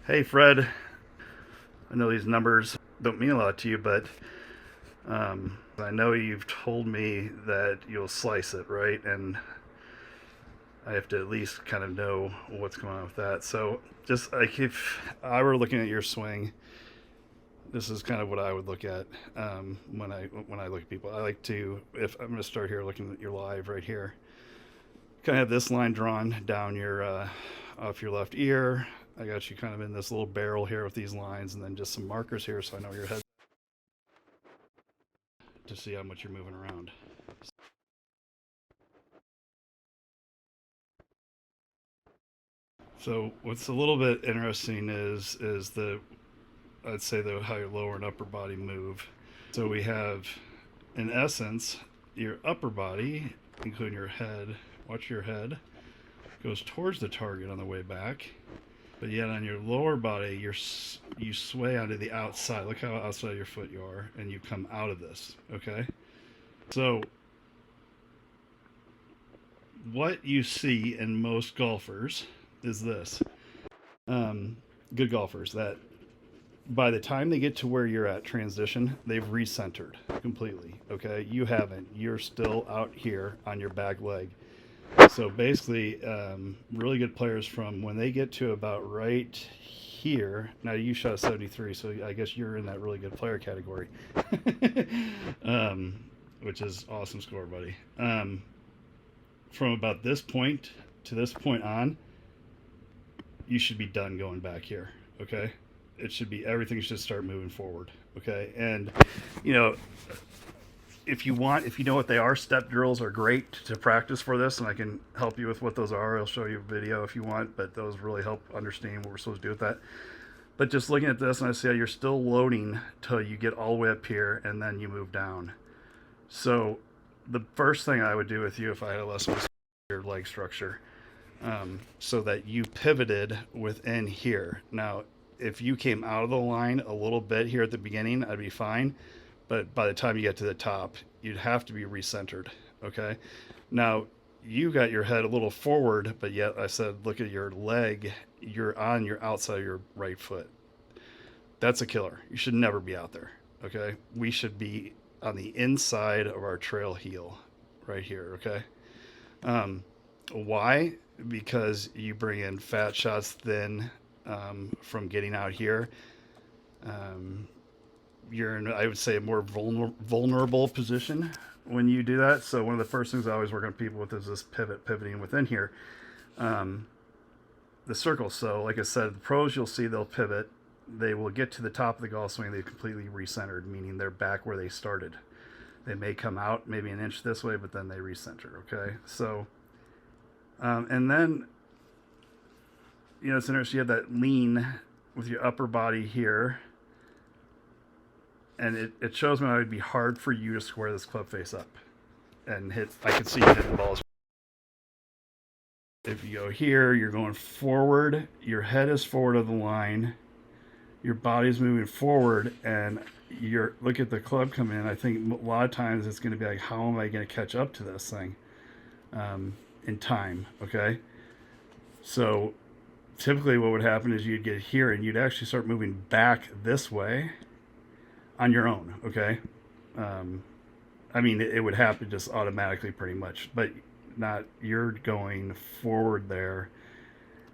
Hey, Fred. I know these numbers don't mean a lot to you, but I know you've told me that you'll slice it, right? And I have to at least kind of know what's going on with that. So, just like if I were looking at your swing, this is kind of what I would look at when I look at people. I like to, if I'm going to start here looking at your live right here, kind of have this line drawn down your off your left ear. I got you kind of in this little barrel here with these lines, and then just some markers here so I know your head to see how much you're moving around. So what's a little bit interesting is the I'd say the how your lower and upper body move. So we have, in essence, your upper body, including your head. Watch your head goes towards the target on the way back, but yet on your lower body, you sway onto the outside. Look how outside your foot you are, and you come out of this. Okay, so what you see in most golfers is this. Um, Good golfers that by the time they get to where you're at transition, they've recentered completely. Okay, you haven't. You're still out here on your back leg. So basically, really good players from when they get to about right here. Now you shot a 73, so I guess you're in that really good player category, um, which is awesome score, buddy. From about this point to this point on, you should be done going back here. Okay, it should be everything should start moving forward. Okay, and you know if you know what they are, step drills are great to practice for this, and I can help you with what those are. I'll show you a video if you want, but those really help understand what we're supposed to do with that. But just looking at this, and I see how you're still loading till you get all the way up here, and then you move down. So the first thing I would do with you if I had a lesson was your leg structure, so that you pivoted within here. Now, if you came out of the line a little bit here at the beginning, I'd be fine. But by the time you get to the top, you'd have to be recentered. Okay. Now, you got your head a little forward, but yet I said, look at your leg. You're on your outside of your right foot. That's a killer. You should never be out there. Okay. We should be on the inside of our trail heel right here. Okay. Um, why? Because you bring in fat shots thin from getting out here. Um, you're in, I would say, a more vulnerable position when you do that. So one of the first things I always work on people with is this pivoting within here, um, the circle. So like I said, the pros you'll see they'll pivot. They will get to the top of the golf swing. They've completely recentered, meaning they're back where they started. They may come out maybe an inch this way, but then they recenter. Okay, so and then it's interesting. You have that lean with your upper body here, and it shows me how it would be hard for you to square this club face up and hit. I can see you hitting the balls. If you go here, you're going forward. Your head is forward of the line. Your body's moving forward, and you're look at the club come in. I think a lot of times it's going to be like, how am I going to catch up to this thing in time? Okay, so typically what would happen is you'd get here and you'd actually start moving back this way on your own. Okay, um, I mean it would happen just automatically pretty much, but not you're going forward there.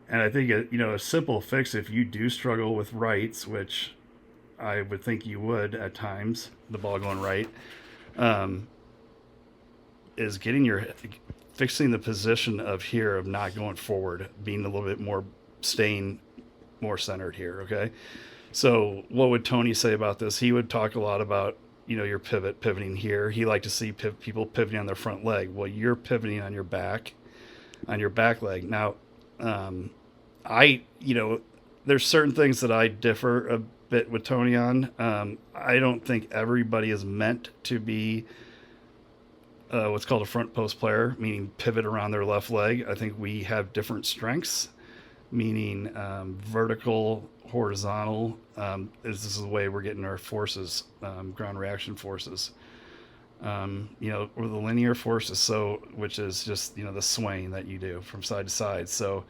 And I think a simple fix if you do struggle with rights, which I would think you would at times, the ball going right, um, is getting your fixing the position of here of not going forward, being a little bit more staying more centered here. Okay, so what would Tony say about this? He would talk a lot about your pivoting here. He liked to see people pivoting on their front leg. Well, you're pivoting on your back leg now. I there's certain things that I differ a bit with Tony on. I don't think everybody is meant to be what's called a front post player, meaning pivot around their left leg. I think we have different strengths, meaning vertical, horizontal. This is the way we're getting our forces, ground reaction forces. Or the linear forces, so which is just the swaying that you do from side to side. So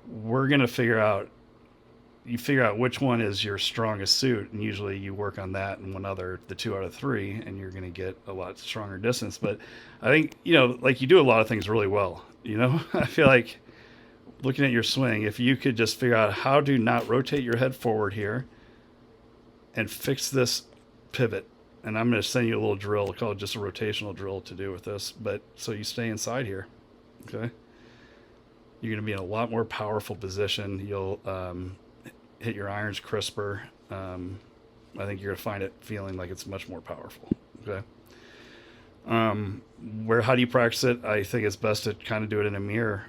we're gonna figure out you figure out which one is your strongest suit, and usually you work on that and one other, the 2 out of 3, and you're going to get a lot stronger distance. But I think, like, you do a lot of things really well. I feel like looking at your swing, if you could just figure out how to not rotate your head forward here and fix this pivot. And I'm going to send you a little drill called just a rotational drill to do with this. But so you stay inside here. Okay. You're going to be in a lot more powerful position. You'll hit your irons crisper. I think you're going to find it feeling like it's much more powerful. Okay. How do you practice it? I think it's best to kind of do it in a mirror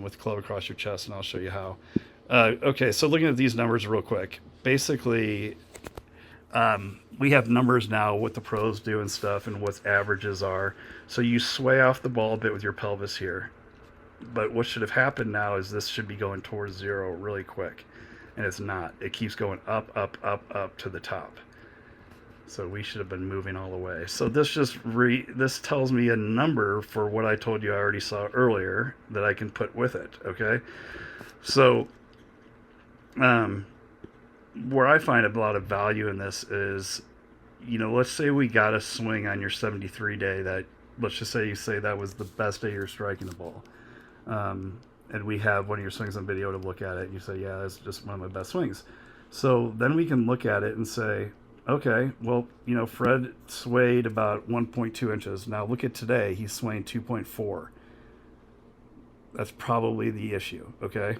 with the club across your chest, and I'll show you how. Okay, so looking at these numbers real quick. Basically, we have numbers now, what the pros do and stuff, and what averages are. So you sway off the ball a bit with your pelvis here. But what should have happened now is this should be going towards 0 really quick. And it's not. It keeps going up, up, up, up to the top. So we should have been moving all the way. So this this tells me a number for what I told you I already saw earlier that I can put with it, okay? So where I find a lot of value in this is, let's say we got a swing on your 73 day that, let's just say you say that was the best day you're striking the ball. And we have one of your swings on video to look at it, and you say, yeah, that's just one of my best swings. So then we can look at it and say, okay, well, Fred swayed about 1.2 inches. Now look at today, he's swaying 2.4. That's probably the issue, okay?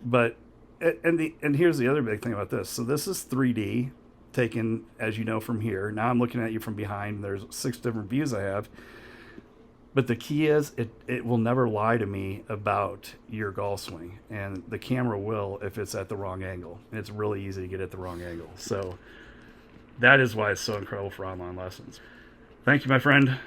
But, and here's the other big thing about this. So this is 3D, taken, as you know, from here. Now I'm looking at you from behind. There's 6 different views I have. But the key is it will never lie to me about your golf swing. And the camera will if it's at the wrong angle. And it's really easy to get at the wrong angle. So that is why it's so incredible for online lessons. Thank you, my friend.